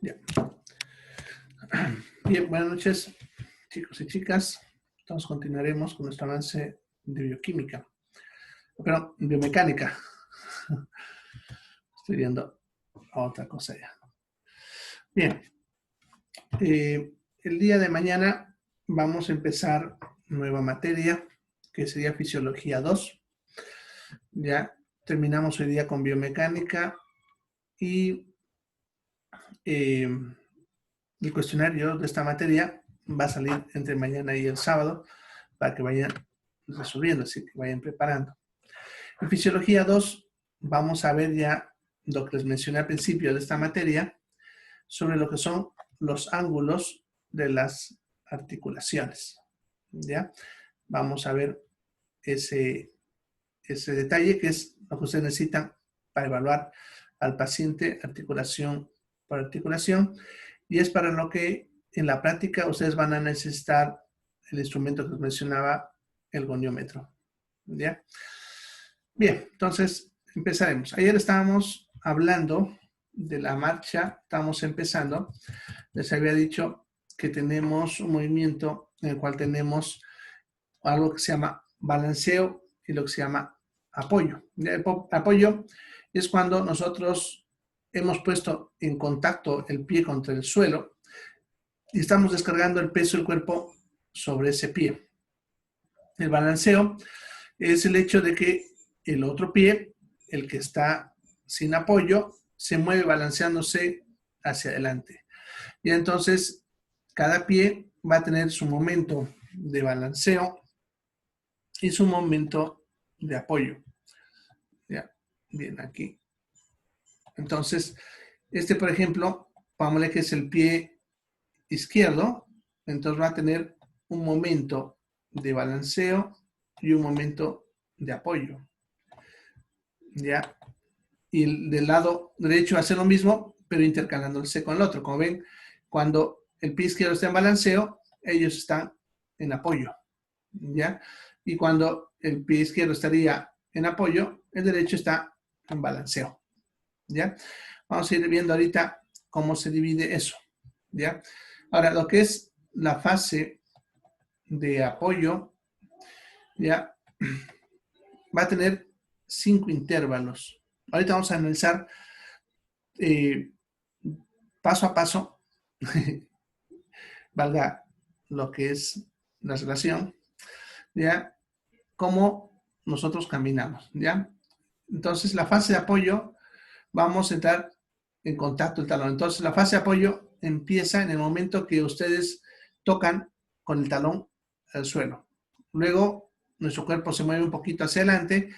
Ya. Bien, buenas noches, chicos y chicas. Entonces continuaremos con nuestro avance de bioquímica. Perdón, biomecánica. Estoy viendo otra cosa ya. Bien. El día de mañana vamos a empezar nueva materia, que sería Fisiología 2. Ya terminamos hoy día con biomecánica y el cuestionario de esta materia va a salir entre mañana y el sábado para que vayan resolviendo, así que vayan preparando. En Fisiología 2 vamos a ver ya lo que les mencioné al principio de esta materia sobre lo que son los ángulos de las articulaciones. ¿Ya? Vamos a ver ese detalle que es lo que ustedes necesitan para evaluar al paciente articulación por articulación, y es para lo que en la práctica ustedes van a necesitar el instrumento que les mencionaba, el goniómetro. ¿Ya? Bien, entonces empezaremos. Ayer estábamos hablando de la marcha, estamos empezando. Les había dicho que tenemos un movimiento en el cual tenemos algo que se llama balanceo y lo que se llama apoyo. El apoyo es cuando nosotros hemos puesto en contacto el pie contra el suelo y estamos descargando el peso del cuerpo sobre ese pie. El balanceo es el hecho de que el otro pie, el que está sin apoyo, se mueve balanceándose hacia adelante. Y entonces cada pie va a tener su momento de balanceo y su momento de apoyo. Ya, bien, aquí. Entonces, por ejemplo, pongámosle que es el pie izquierdo, entonces va a tener un momento de balanceo y un momento de apoyo. ¿Ya? Y del lado derecho hace lo mismo, pero intercalándose con el otro. Como ven, cuando el pie izquierdo está en balanceo, ellos están en apoyo. ¿Ya? Y cuando el pie izquierdo estaría en apoyo, el derecho está en balanceo. ¿Ya? Vamos a ir viendo ahorita cómo se divide eso. ¿Ya? Ahora, lo que es la fase de apoyo, ¿ya? Va a tener 5 intervalos. Ahorita vamos a analizar paso a paso, valga lo que es la relación, ¿ya? Cómo nosotros caminamos, ¿ya? Entonces, la fase de apoyo, vamos a entrar en contacto el talón. Entonces, la fase de apoyo empieza en el momento que ustedes tocan con el talón al suelo. Luego, nuestro cuerpo se mueve un poquito hacia adelante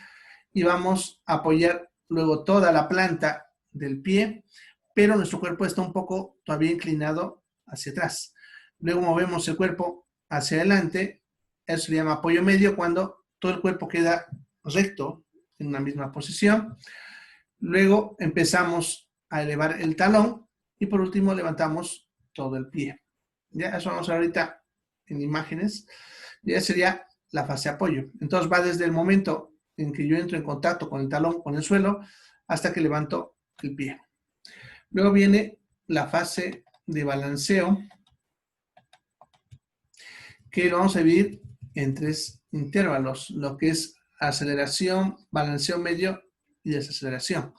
y vamos a apoyar luego toda la planta del pie, pero nuestro cuerpo está un poco todavía inclinado hacia atrás. Luego movemos el cuerpo hacia adelante, eso se llama apoyo medio, cuando todo el cuerpo queda recto en una misma posición. Luego empezamos a elevar el talón y por último levantamos todo el pie. Ya, eso vamos a ver ahorita en imágenes. Ya sería la fase de apoyo. Entonces va desde el momento en que yo entro en contacto con el talón, con el suelo, hasta que levanto el pie. Luego viene la fase de balanceo, que lo vamos a dividir en 3 intervalos, lo que es aceleración, balanceo medio y desaceleración.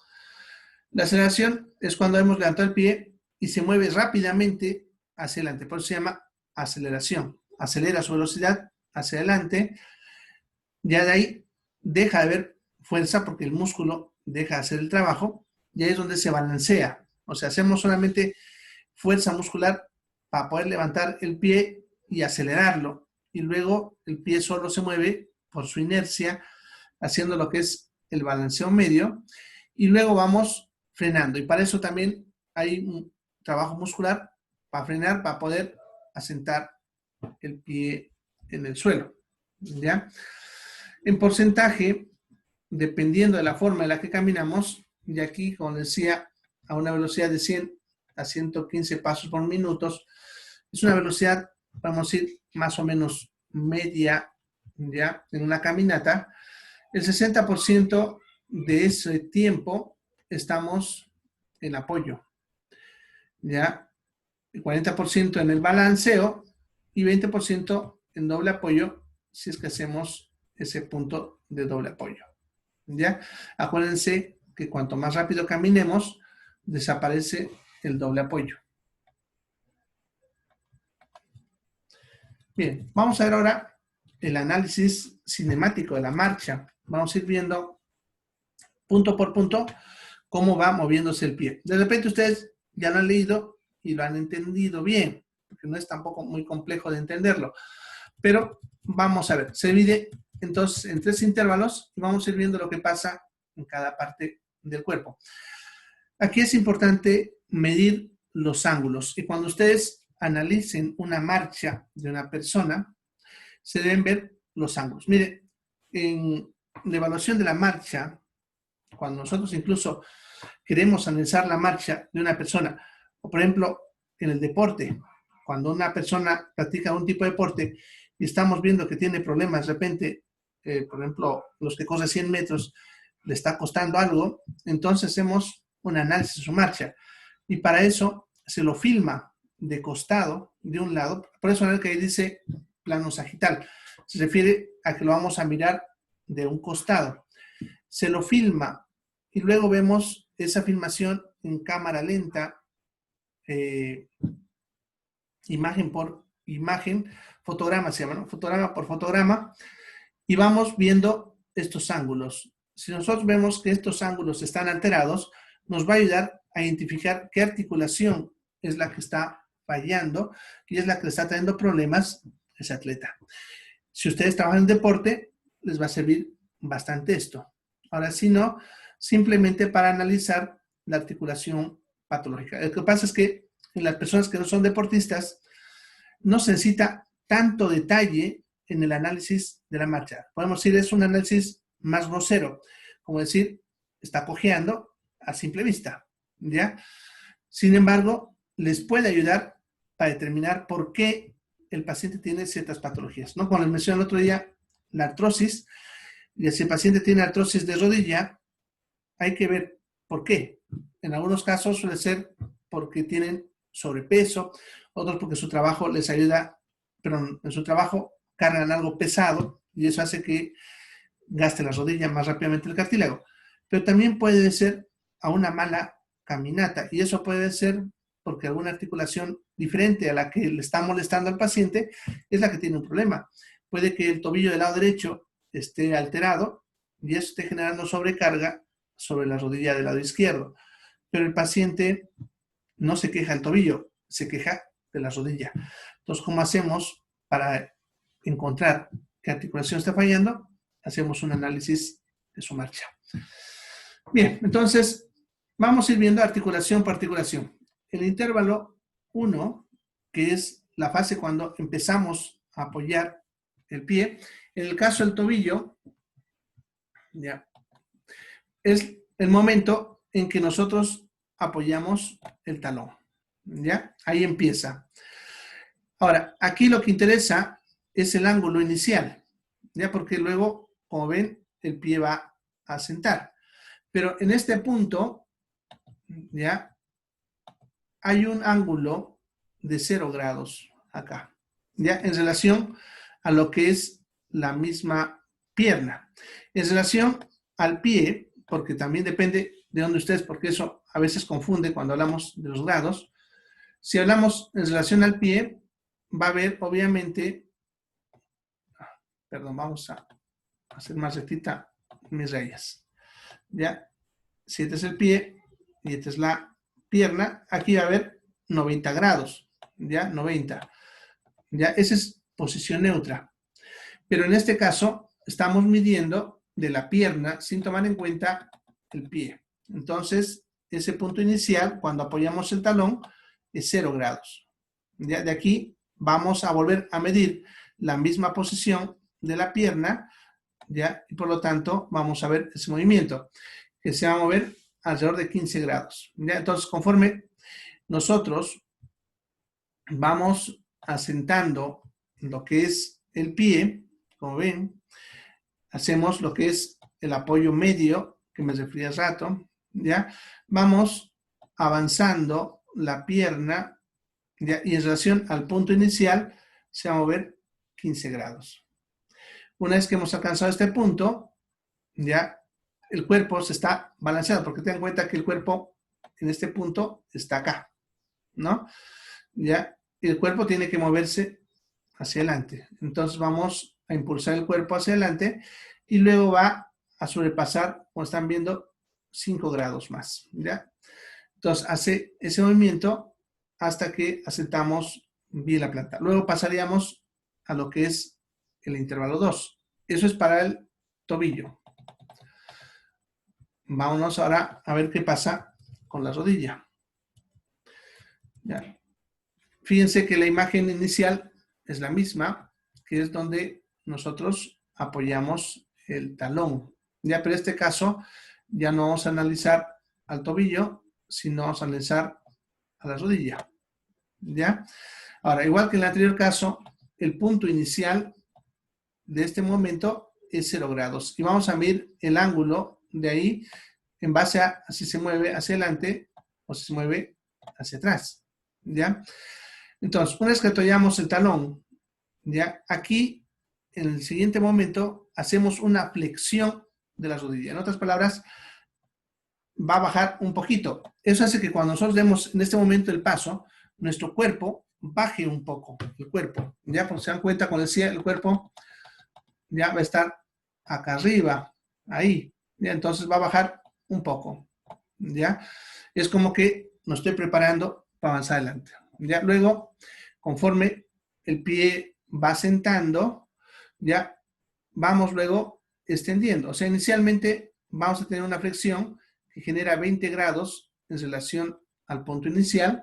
La aceleración es cuando hemos levantado el pie y se mueve rápidamente hacia adelante, por eso se llama aceleración. Acelera su velocidad hacia adelante, ya de ahí deja de haber fuerza porque el músculo deja de hacer el trabajo y ahí es donde se balancea. O sea, hacemos solamente fuerza muscular para poder levantar el pie y acelerarlo. Y luego el pie solo se mueve por su inercia, haciendo lo que es el balanceo medio. Y luego vamos frenando. Y para eso también hay un trabajo muscular para frenar, para poder asentar el pie en el suelo. ¿Ya? En porcentaje, dependiendo de la forma en la que caminamos, y aquí, como decía, a una velocidad de 100 a 115 pasos por minuto, es una velocidad, vamos a decir, más o menos media, ya, en una caminata. El 60% de ese tiempo estamos en apoyo. ¿ya? El 40% en el balanceo y 20% en doble apoyo si es que hacemos ese punto de doble apoyo, ¿ya? Acuérdense que cuanto más rápido caminemos, desaparece el doble apoyo. Bien, vamos a ver ahora el análisis cinemático de la marcha. Vamos a ir viendo punto por punto cómo va moviéndose el pie. De repente ustedes ya lo han leído y lo han entendido bien, porque no es tampoco muy complejo de entenderlo. Pero vamos a ver, se divide entonces en 3 intervalos y vamos a ir viendo lo que pasa en cada parte del cuerpo. Aquí es importante medir los ángulos y cuando ustedes analicen una marcha de una persona, se deben ver los ángulos. Mire, en la evaluación de la marcha, cuando nosotros incluso queremos analizar la marcha de una persona, o por ejemplo, en el deporte, cuando una persona practica un tipo de deporte y estamos viendo que tiene problemas, de repente, por ejemplo, los que corren 100 metros, le está costando algo, entonces hacemos un análisis de su marcha. Y para eso se lo filma de costado, de un lado, por eso es que ahí dice plano sagital. Se refiere a que lo vamos a mirar de un costado. Se lo filma y luego vemos esa filmación en cámara lenta, imagen por imagen, fotograma se llama, ¿no? Fotograma por fotograma, y vamos viendo estos ángulos. Si nosotros vemos que estos ángulos están alterados, nos va a ayudar a identificar qué articulación es la que está fallando y es la que le está trayendo problemas a ese atleta. Si ustedes trabajan en deporte, les va a servir bastante esto. Ahora, si no, simplemente para analizar la articulación patológica. Lo que pasa es que en las personas que no son deportistas, no se necesita tanto detalle en el análisis de la marcha. Podemos decir, es un análisis más grosero, como decir, está cojeando a simple vista, ¿ya? Sin embargo, les puede ayudar para determinar por qué el paciente tiene ciertas patologías, ¿no? Como les mencioné el otro día, la artrosis, y si el paciente tiene artrosis de rodilla, hay que ver por qué. En algunos casos suele ser porque tienen sobrepeso, otros porque su trabajo les ayuda, pero en su trabajo cargan algo pesado y eso hace que gaste la rodilla más rápidamente el cartílago. Pero también puede ser a una mala caminata y eso puede ser porque alguna articulación diferente a la que le está molestando al paciente es la que tiene un problema. Puede que el tobillo del lado derecho esté alterado y eso esté generando sobrecarga sobre la rodilla del lado izquierdo. Pero el paciente no se queja del tobillo, se queja de la rodilla. Entonces, ¿cómo hacemos para encontrar qué articulación está fallando? Hacemos un análisis de su marcha. Bien, entonces, vamos a ir viendo articulación por articulación. El intervalo 1, que es la fase cuando empezamos a apoyar el pie. En el caso del tobillo, ya, es el momento en que nosotros apoyamos el talón, ¿ya? Ahí empieza. Ahora, aquí lo que interesa es el ángulo inicial, ¿ya? Porque luego, como ven, el pie va a sentar. Pero en este punto, ¿ya? Hay un ángulo de 0 grados acá, ¿ya? En relación a lo que es la misma pierna. En relación al pie, porque también depende de dónde ustedes, porque eso a veces confunde cuando hablamos de los grados. Si hablamos en relación al pie, va a haber obviamente, perdón, vamos a hacer más rectita mis rayas. ¿Ya? Si este es el pie y esta es la pierna, aquí va a haber 90 grados, ¿ya? 90. ¿Ya? Esa es posición neutra. Pero en este caso, estamos midiendo de la pierna sin tomar en cuenta el pie. Entonces, ese punto inicial, cuando apoyamos el talón, es 0 grados. ¿Ya? De aquí vamos a volver a medir la misma posición de la pierna, ¿ya? Y por lo tanto, vamos a ver ese movimiento, que se va a mover alrededor de 15 grados. ¿Ya? Entonces, conforme nosotros vamos asentando lo que es el pie, como ven, hacemos lo que es el apoyo medio, que me referí hace rato, ¿ya? Vamos avanzando la pierna, ¿ya? Y en relación al punto inicial se va a mover 15 grados. Una vez que hemos alcanzado este punto, ya el cuerpo se está balanceando, porque ten en cuenta que el cuerpo en este punto está acá, ¿no? Ya el cuerpo tiene que moverse hacia adelante. Entonces vamos a impulsar el cuerpo hacia adelante y luego va a sobrepasar, como están viendo, 5 grados más, ¿ya? Entonces hace ese movimiento hasta que asentamos bien la planta. Luego pasaríamos a lo que es el intervalo 2. Eso es para el tobillo. Vámonos ahora a ver qué pasa con la rodilla. ¿Ya? Fíjense que la imagen inicial es la misma, que es donde nosotros apoyamos el talón. Ya, pero en este caso ya no vamos a analizar al tobillo, sino vamos a analizar a la rodilla. ¿Ya? Ahora, igual que en el anterior caso, el punto inicial de este momento es 0 grados. Y vamos a medir el ángulo de ahí en base a si se mueve hacia adelante o si se mueve hacia atrás. ¿Ya? Entonces, una vez que apoyamos el talón, ¿ya? Aquí, en el siguiente momento, hacemos una flexión de la rodilla. En otras palabras, va a bajar un poquito. Eso hace que cuando nosotros demos en este momento el paso, nuestro cuerpo baje un poco, el cuerpo. ¿Ya? Porque se dan cuenta, cuando decía el cuerpo ya va a estar acá arriba, ahí. ¿Ya? Entonces va a bajar un poco. ¿Ya? Es como que nos estoy preparando para avanzar adelante. ¿Ya? Luego, conforme el pie va sentando, ya vamos luego extendiendo. O sea, inicialmente vamos a tener una flexión que genera 20 grados en relación al punto inicial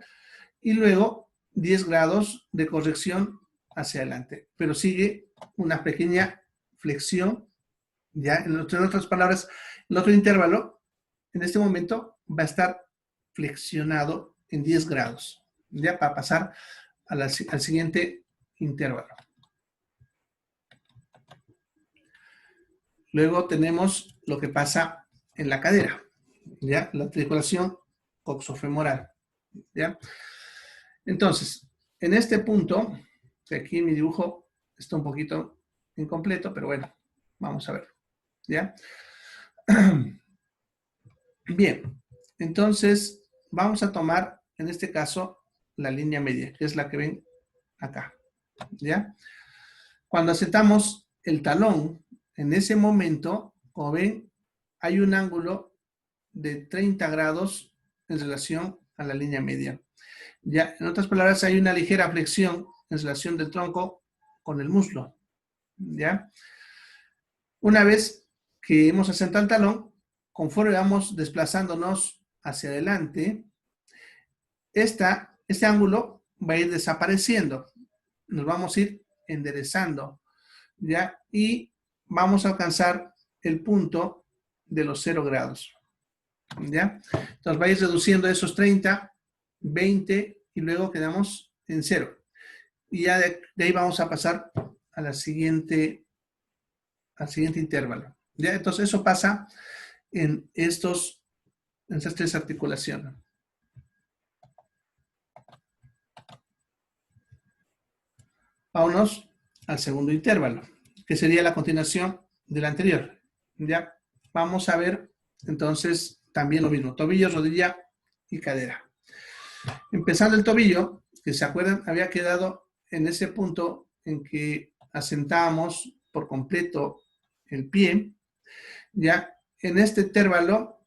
y luego 10 grados de corrección hacia adelante. Pero sigue una pequeña flexión, ya en otras palabras, el otro intervalo en este momento va a estar flexionado en 10 grados, ya para pasar al siguiente intervalo. Luego tenemos lo que pasa en la cadera, ¿ya? La articulación coxofemoral, ¿ya? Entonces, en este punto, que aquí mi dibujo está un poquito incompleto, pero bueno, vamos a ver, ¿ya? Bien, entonces vamos a tomar, en este caso, la línea media, que es la que ven acá, ¿ya? Cuando asentamos el talón, en ese momento, como ven, hay un ángulo de 30 grados en relación a la línea media. Ya, en otras palabras, hay una ligera flexión en relación del tronco con el muslo. ¿Ya? Una vez que hemos asentado el talón, conforme vamos desplazándonos hacia adelante, este ángulo va a ir desapareciendo. Nos vamos a ir enderezando, ¿ya? Y vamos a alcanzar el punto de los 0 grados, ¿ya? Entonces va a ir reduciendo esos 30, 20 y luego quedamos en 0. Y ya de ahí vamos a pasar a al siguiente intervalo, ¿ya? Entonces eso pasa en estas 3 articulaciones. Vámonos al segundo intervalo, que sería la continuación del anterior. Ya vamos a ver entonces también lo mismo, tobillo, rodilla y cadera. Empezando el tobillo, que se acuerdan, había quedado en ese punto en que asentábamos por completo el pie. Ya en este intervalo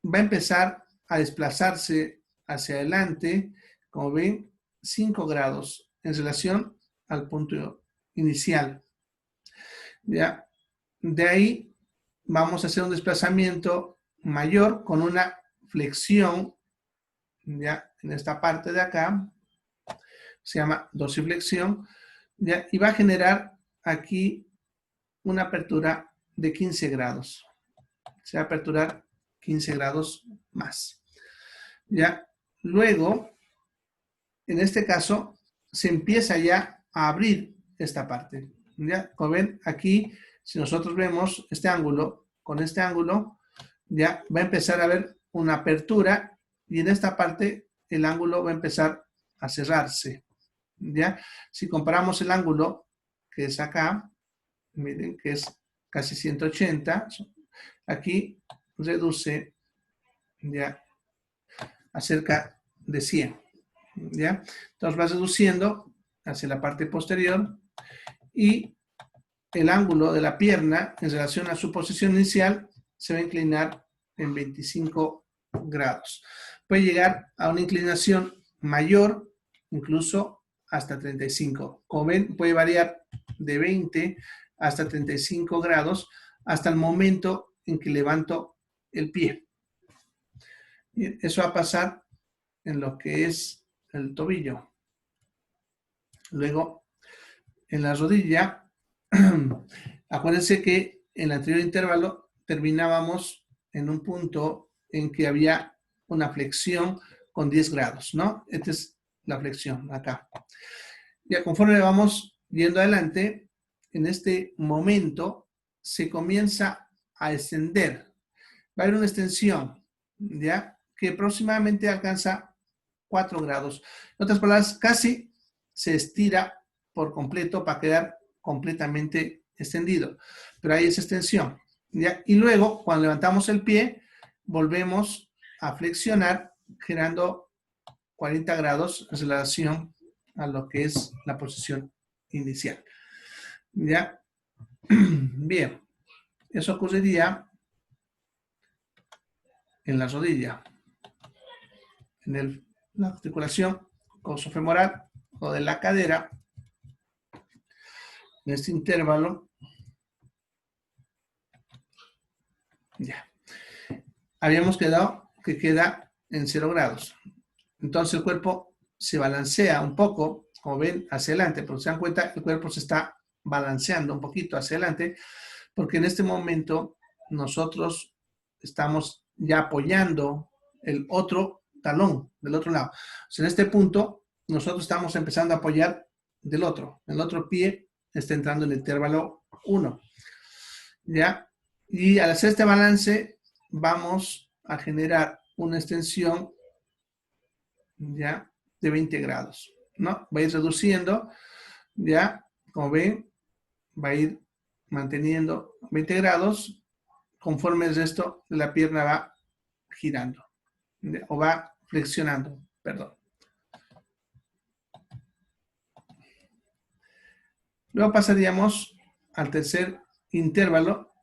va a empezar a desplazarse hacia adelante, como ven, 5 grados en relación al punto inicial. ¿Ya? De ahí vamos a hacer un desplazamiento mayor con una flexión, ¿ya? En esta parte de acá, se llama dorsiflexión, ¿ya? Y va a generar aquí una apertura de 15 grados. Se va a aperturar 15 grados más. ¿Ya? Luego, en este caso, se empieza ya a abrir esta parte. ¿Ya? Como ven, aquí, si nosotros vemos este ángulo, con este ángulo, ya va a empezar a haber una apertura y en esta parte el ángulo va a empezar a cerrarse, ¿ya? Si comparamos el ángulo que es acá, miren que es casi 180, aquí reduce ya a cerca de 100, ¿ya? Entonces va reduciendo hacia la parte posterior y el ángulo de la pierna en relación a su posición inicial se va a inclinar en 25 grados. Puede llegar a una inclinación mayor, incluso hasta 35. Como ven, puede variar de 20 hasta 35 grados hasta el momento en que levanto el pie. Y eso va a pasar en lo que es el tobillo. Luego, en la rodilla, acuérdense que en el anterior intervalo terminábamos en un punto en que había una flexión con 10 grados, ¿no? Esta es la flexión acá. Ya conforme vamos yendo adelante, en este momento se comienza a extender. Va a haber una extensión, ¿ya? Que aproximadamente alcanza 4 grados. En otras palabras, casi se estira por completo para quedar completamente extendido. Pero hay esa extensión, ¿ya? Y luego, cuando levantamos el pie, volvemos a flexionar, girando 40 grados en relación a lo que es la posición inicial. ¿Ya? Bien. Eso ocurriría en la rodilla, en la articulación coxofemoral o de la cadera, en este intervalo. Ya. Habíamos quedado que queda en 0 grados. Entonces el cuerpo se balancea un poco, como ven, hacia adelante, pero se dan cuenta, el cuerpo se está balanceando un poquito hacia adelante, porque en este momento nosotros estamos ya apoyando el otro talón del otro lado. O sea, en este punto nosotros estamos empezando a apoyar del otro. El otro pie está entrando en el intervalo 1. ¿Ya? Y al hacer este balance vamos a generar una extensión, ¿ya?, de 20 grados, ¿no? Va a ir reduciendo, ¿ya? Como ven, va a ir manteniendo 20 grados conforme el resto de la pierna va girando, ¿ya?, o va flexionando, perdón. Luego pasaríamos al tercer intervalo,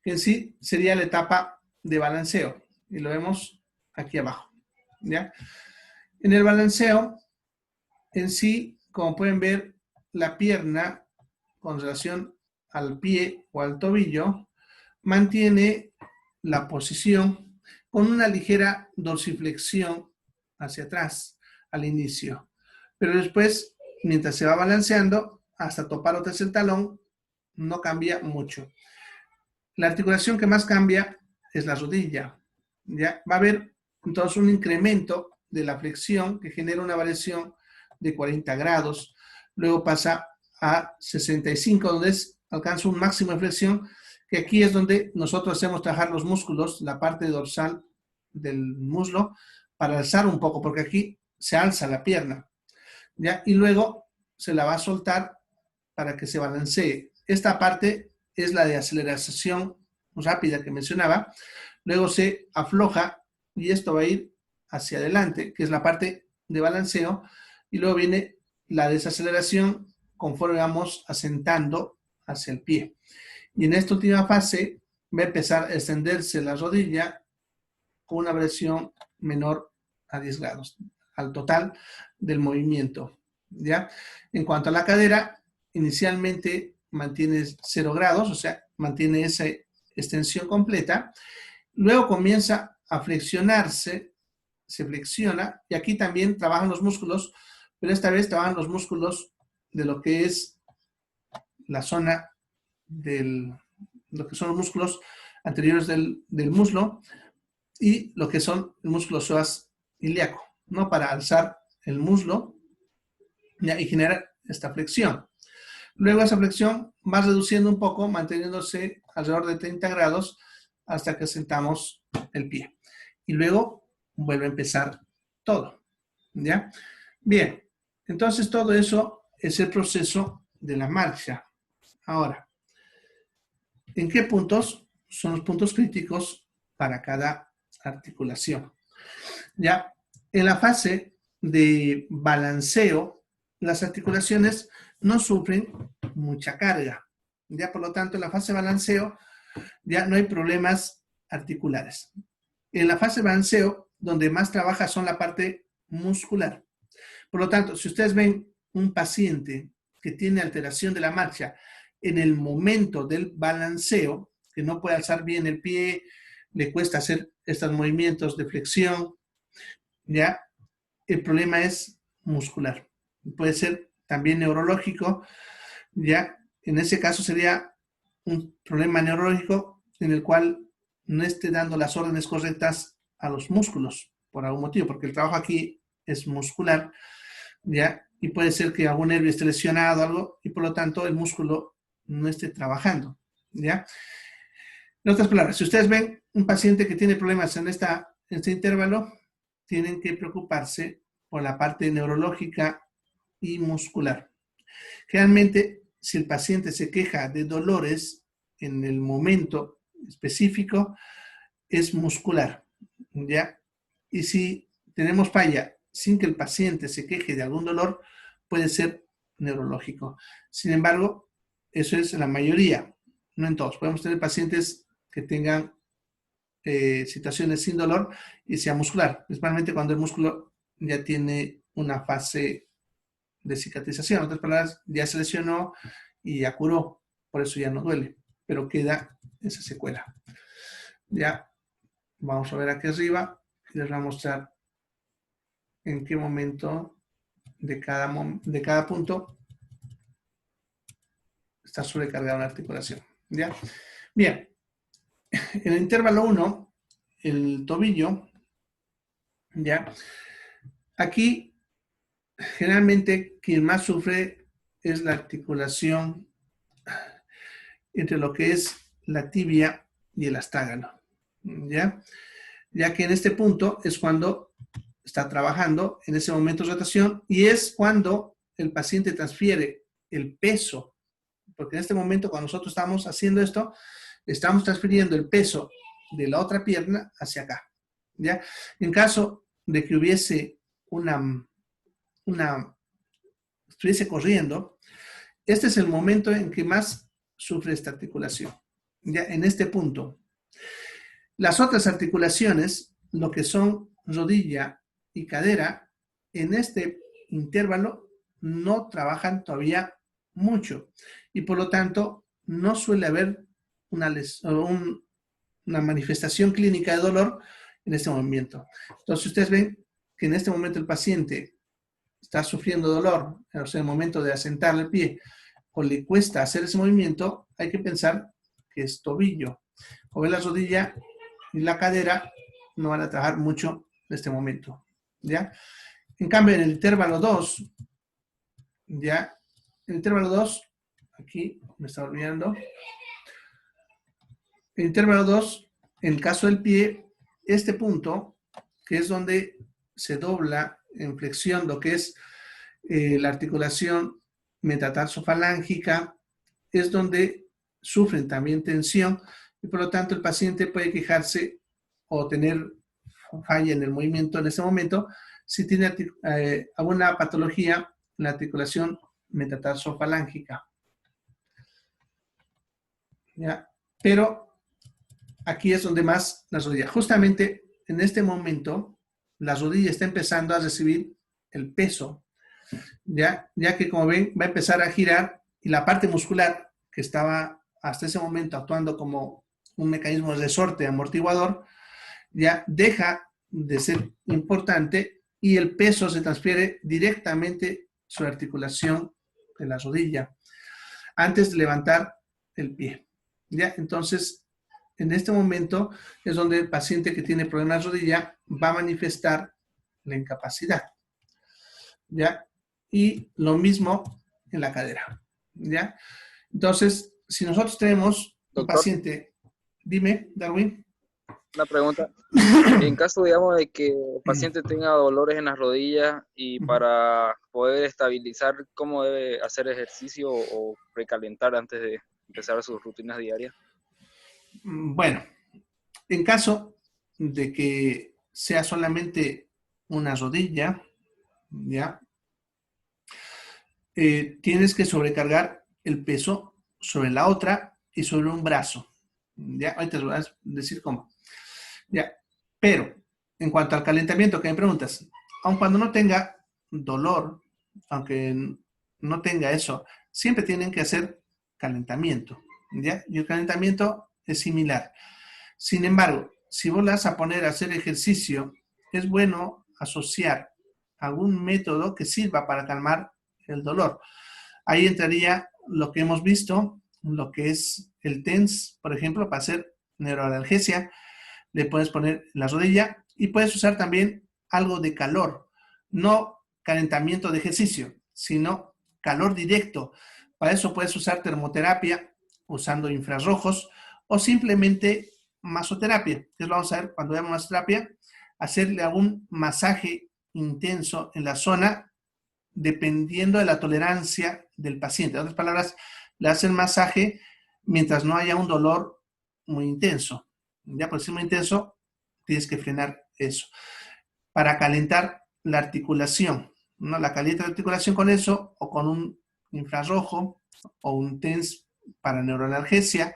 que en sí sería la etapa de balanceo, y lo vemos aquí abajo, ¿ya? En el balanceo, en sí, como pueden ver, la pierna con relación al pie o al tobillo mantiene la posición con una ligera dorsiflexión hacia atrás al inicio, pero después, mientras se va balanceando hasta topar otra vez el talón, no cambia mucho. La articulación que más cambia es la rodilla, ¿ya? Va a haber entonces un incremento de la flexión que genera una variación de 40 grados, luego pasa a 65, donde alcanza un máximo de flexión, que aquí es donde nosotros hacemos trabajar los músculos, la parte dorsal del muslo, para alzar un poco, porque aquí se alza la pierna, ¿ya? Y luego se la va a soltar para que se balancee. Esta parte es la de aceleración rápida que mencionaba, luego se afloja y esto va a ir hacia adelante, que es la parte de balanceo, y luego viene la desaceleración conforme vamos asentando hacia el pie. Y en esta última fase va a empezar a extenderse la rodilla con una variación menor a 10 grados, al total del movimiento, ¿ya? En cuanto a la cadera, inicialmente mantiene 0 grados, o sea, mantiene esa extensión completa, luego comienza a flexionarse, se flexiona, y aquí también trabajan los músculos, pero esta vez trabajan los músculos de lo que es la zona lo que son los músculos anteriores del muslo y lo que son el músculo psoas ilíaco, ¿no? Para alzar el muslo, ¿ya?, y generar esta flexión. Luego esa flexión va reduciendo un poco, manteniéndose alrededor de 30 grados hasta que sentamos el pie. Y luego vuelve a empezar todo, ¿ya? Bien, entonces todo eso es el proceso de la marcha. Ahora, ¿en qué puntos son los puntos críticos para cada articulación? Ya, en la fase de balanceo, las articulaciones no sufren mucha carga. Ya, por lo tanto, en la fase de balanceo ya no hay problemas articulares. En la fase de balanceo, donde más trabaja son la parte muscular. Por lo tanto, si ustedes ven un paciente que tiene alteración de la marcha en el momento del balanceo, que no puede alzar bien el pie, le cuesta hacer estos movimientos de flexión, ya, el problema es muscular. Puede ser también neurológico, ya, en ese caso sería un problema neurológico en el cual no esté dando las órdenes correctas a los músculos, por algún motivo, porque el trabajo aquí es muscular, ¿ya? Y puede ser que algún nervio esté lesionado o algo, y por lo tanto el músculo no esté trabajando, ¿ya? En otras palabras, si ustedes ven un paciente que tiene problemas en este intervalo, tienen que preocuparse por la parte neurológica y muscular. Generalmente, si el paciente se queja de dolores en el momento específico, es muscular, ¿ya? Y si tenemos falla sin que el paciente se queje de algún dolor, puede ser neurológico. Sin embargo, eso es en la mayoría, no en todos. Podemos tener pacientes que tengan situaciones sin dolor y sea muscular, principalmente cuando el músculo ya tiene una fase de cicatrización. En otras palabras, ya se lesionó y ya curó, por eso ya no duele, pero queda esa secuela. Ya, vamos a ver aquí arriba y les voy a mostrar en qué momento de cada punto está sobrecargada una articulación. ¿Ya? Bien, en el intervalo 1, el tobillo, ¿ya? Aquí, generalmente, quien más sufre es la articulación entre lo que es la tibia y el astágalo, ¿ya? Ya que en este punto es cuando está trabajando, en ese momento de rotación, y es cuando el paciente transfiere el peso, porque en este momento cuando nosotros estamos haciendo esto, estamos transfiriendo el peso de la otra pierna hacia acá, ¿ya? En caso de que hubiese estuviese corriendo, este es el momento en que más sufre esta articulación, ya en este punto. Las otras articulaciones, lo que son rodilla y cadera, en este intervalo no trabajan todavía mucho y por lo tanto no suele haber una manifestación clínica de dolor en este movimiento. Entonces ustedes ven que en este momento el paciente está sufriendo dolor, o sea, en el momento de asentar el pie o le cuesta hacer ese movimiento, hay que pensar que es tobillo. O ve la rodilla y la cadera no van a trabajar mucho en este momento, ¿ya? En cambio, en el intervalo 2, ¿ya? En el intervalo 2, aquí me está olvidando. El intervalo 2, en el caso del pie, este punto, que es donde se dobla en flexión lo que es la articulación metatarsofalángica, es donde sufren también tensión y por lo tanto el paciente puede quejarse o tener falla en el movimiento en ese momento si tiene alguna patología en la articulación metatarsofalángica. ¿Ya? Pero aquí es donde más la rodilla. Justamente en este momento la rodilla está empezando a recibir el peso, ya que como ven va a empezar a girar y la parte muscular que estaba hasta ese momento actuando como un mecanismo de resorte amortiguador, ya deja de ser importante y el peso se transfiere directamente sobre la articulación de la rodilla antes de levantar el pie. ¿Ya? Entonces, en este momento es donde el paciente que tiene problemas de rodilla va a manifestar la incapacidad. ¿Ya? Y lo mismo en la cadera. ¿Ya? Entonces, si nosotros tenemos un paciente, dime, Darwin. Una pregunta. En caso, digamos, de que el paciente tenga dolores en las rodillas y para poder estabilizar, ¿cómo debe hacer ejercicio o precalentar antes de empezar sus rutinas diarias? Bueno, en caso de que sea solamente una rodilla, ¿ya? Tienes que sobrecargar el peso sobre la otra y sobre un brazo. ¿Ya? Ahorita te voy a decir cómo. ¿Ya? Pero, en cuanto al calentamiento que me preguntas, aun cuando no tenga dolor, aunque no tenga eso, siempre tienen que hacer calentamiento. ¿Ya? Y el calentamiento es similar. Sin embargo, si vos vas a poner a hacer ejercicio, es bueno asociar algún método que sirva para calmar el dolor. Ahí entraría lo que hemos visto, lo que es el TENS, por ejemplo, para hacer neuroanalgesia. Le puedes poner la rodilla y puedes usar también algo de calor, no calentamiento de ejercicio, sino calor directo. Para eso puedes usar termoterapia usando infrarrojos o simplemente masoterapia, que es lo vamos a ver cuando veamos masoterapia, hacerle algún masaje intenso en la zona dependiendo de la tolerancia del paciente. En otras palabras, le hacen masaje mientras no haya un dolor muy intenso. Ya por ser muy intenso, tienes que frenar eso. Para calentar la articulación, ¿no? La calienta la articulación con eso o con un infrarrojo o un TENS para neuroanalgesia,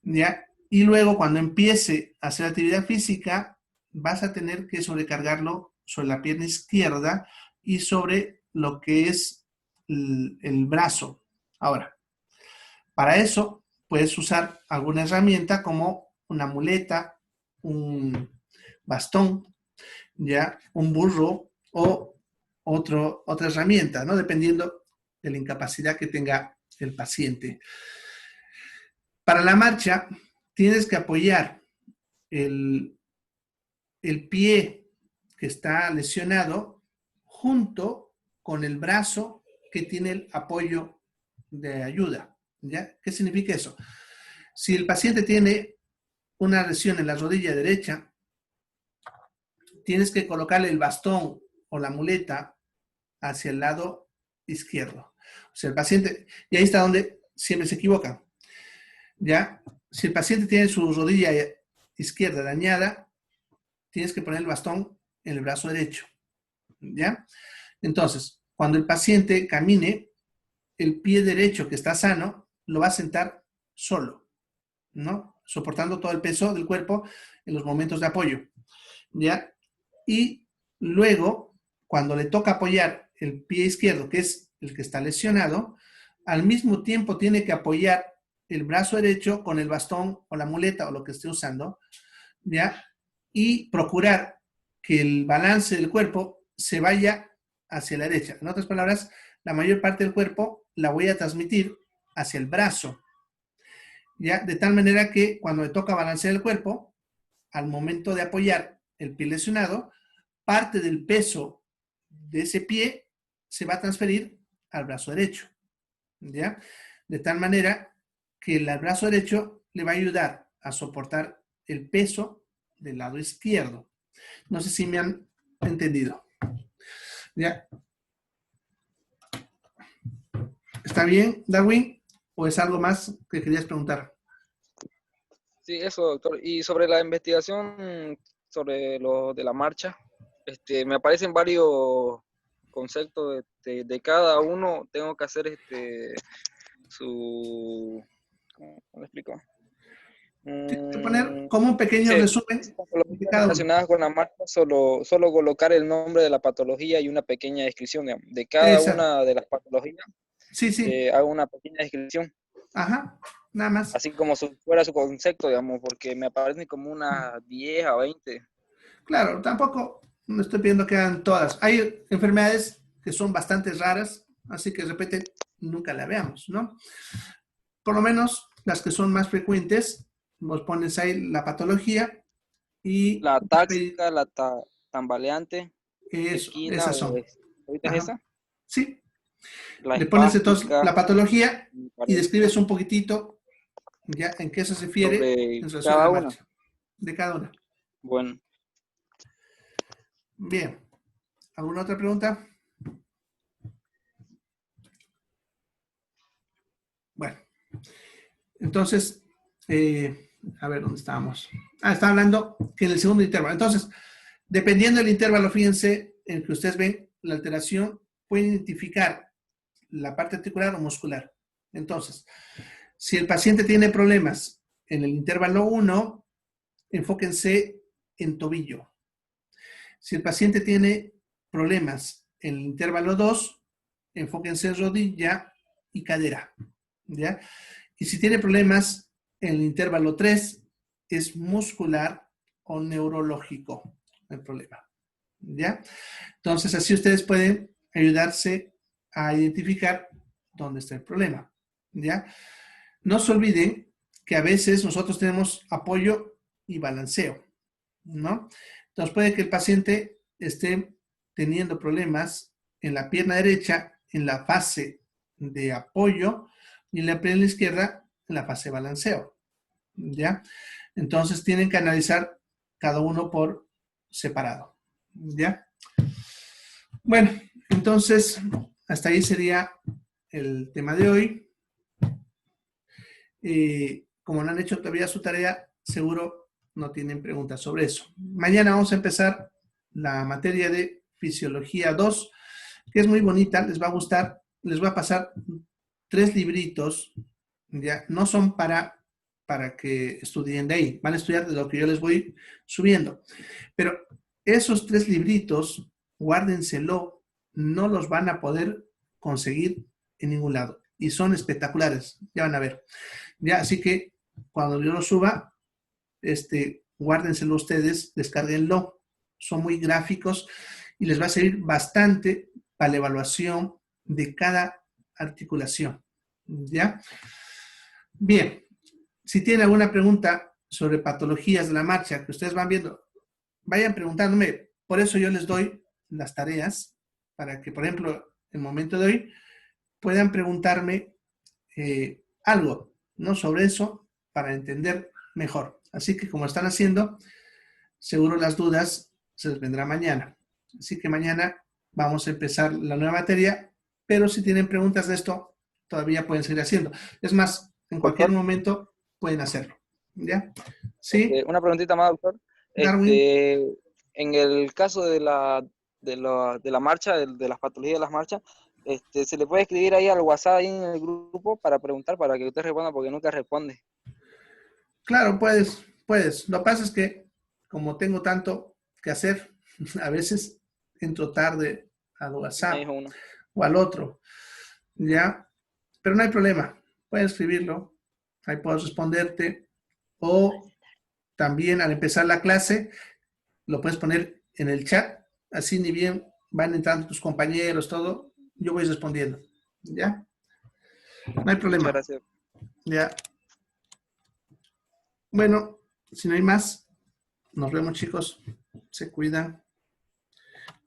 ¿ya? Y luego cuando empiece a hacer actividad física, vas a tener que sobrecargarlo sobre la pierna izquierda y sobre lo que es el brazo. Ahora, para eso puedes usar alguna herramienta como una muleta, un bastón, ya, un burro o otra herramienta, ¿no? Dependiendo de la incapacidad que tenga el paciente. Para la marcha, tienes que apoyar el pie que está lesionado junto con el brazo que tiene el apoyo de ayuda. ¿Ya? ¿Qué significa eso? Si el paciente tiene una lesión en la rodilla derecha, tienes que colocarle el bastón o la muleta hacia el lado izquierdo. O sea, el paciente, y ahí está donde siempre se equivoca. ¿Ya? Si el paciente tiene su rodilla izquierda dañada, tienes que poner el bastón en el brazo derecho. ¿Ya? Entonces, cuando el paciente camine, el pie derecho que está sano lo va a sentar solo, ¿no? Soportando todo el peso del cuerpo en los momentos de apoyo, ¿ya? Y luego, cuando le toca apoyar el pie izquierdo, que es el que está lesionado, al mismo tiempo tiene que apoyar el brazo derecho con el bastón o la muleta o lo que esté usando, ¿ya? Y procurar que el balance del cuerpo se vaya hacia la derecha. En otras palabras, la mayor parte del cuerpo la voy a transmitir hacia el brazo, ¿ya? De tal manera que cuando me toca balancear el cuerpo, al momento de apoyar el pie lesionado, parte del peso de ese pie se va a transferir al brazo derecho, ¿ya? De tal manera que el brazo derecho le va a ayudar a soportar el peso del lado izquierdo. No sé si me han entendido. ¿Ya? ¿Está bien, Darwin? ¿O es algo más que querías preguntar? Sí, eso, doctor. Y sobre la investigación sobre lo de la marcha, me aparecen varios conceptos de cada uno. Tengo que hacer su, ¿cómo le explico? Tienes que poner como un pequeño Dice, resumen de patologías cada uno. relacionadas con la marcha, solo colocar el nombre de la patología y una pequeña descripción, digamos. De cada Exacto. una de las patologías, Sí, sí. hago una pequeña descripción, Ajá. Nada más. así como si fuera su concepto, digamos, porque me aparecen como unas 10 a 20. Claro, tampoco no estoy pidiendo que hagan todas. Hay enfermedades que son bastante raras, así que de repente nunca la veamos, ¿no? Por lo menos las que son más frecuentes, vos pones ahí la patología y La táxica, la tambaleante, eso, equina esas son. ¿ahorita es Ajá. esa? Sí, La le pones entonces espástica, la patología me y parece, describes un poquitito ya en qué se refiere sobre en relación a cada la una. marcha. de cada una. Bueno, Bien. ¿Alguna otra pregunta? Bueno, entonces, a ver, ¿dónde estábamos? Está hablando que en el segundo intervalo. Entonces, dependiendo del intervalo, fíjense, en que ustedes ven la alteración, pueden identificar la parte articular o muscular. Entonces, si el paciente tiene problemas en el intervalo 1, enfóquense en tobillo. Si el paciente tiene problemas en el intervalo 2, enfóquense en rodilla y cadera. ¿Ya? Y si tiene problemas en el intervalo 3, es muscular o neurológico el problema. ¿Ya? Entonces, así ustedes pueden ayudarse a identificar dónde está el problema. ¿Ya? No se olviden que a veces nosotros tenemos apoyo y balanceo, ¿no? Entonces puede que el paciente esté teniendo problemas en la pierna derecha en la fase de apoyo y en la pierna izquierda en la fase de balanceo, ¿ya? Entonces tienen que analizar cada uno por separado, ¿ya? Bueno, entonces hasta ahí sería el tema de hoy. Como no han hecho todavía su tarea, seguro no tienen preguntas sobre eso. Mañana vamos a empezar la materia de Fisiología 2, que es muy bonita, les va a gustar. Les voy a pasar 3 libritos, ya no son para que estudien de ahí, van a estudiar de lo que yo les voy subiendo. Pero esos 3 libritos, guárdenselo, no los van a poder conseguir en ningún lado. Y son espectaculares, ya van a ver. Ya, así que cuando yo lo suba, guárdenselo ustedes, descárguenlo. Son muy gráficos y les va a servir bastante para la evaluación de cada articulación. ¿Ya? Bien, si tienen alguna pregunta sobre patologías de la marcha que ustedes van viendo, vayan preguntándome. Por eso yo les doy las tareas para que, por ejemplo, en el momento de hoy, puedan preguntarme algo, ¿no? Sobre eso para entender mejor. Así que como están haciendo, seguro las dudas se les vendrá mañana. Así que mañana vamos a empezar la nueva materia, pero si tienen preguntas de esto, todavía pueden seguir haciendo. Es más, en cualquier doctor, momento pueden hacerlo. ¿Ya? ¿Sí? una preguntita más, doctor. Darwin. En el caso de la marcha, de las patologías de las marchas, se le puede escribir ahí al WhatsApp, ahí en el grupo, para preguntar, para que usted responda, porque nunca responde. Claro, puedes. Lo que pasa es que como tengo tanto que hacer, a veces entro tarde al Me WhatsApp dijo uno. o al otro, ¿ya? Pero no hay problema, puedes escribirlo, ahí puedo responderte, o también al empezar la clase, lo puedes poner en el chat, así ni bien van entrando tus compañeros, todo, yo voy respondiendo, ¿ya? No hay Muchas problema, gracias. ¿ya? Bueno, si no hay más, nos vemos chicos, se cuidan,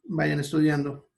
vayan estudiando.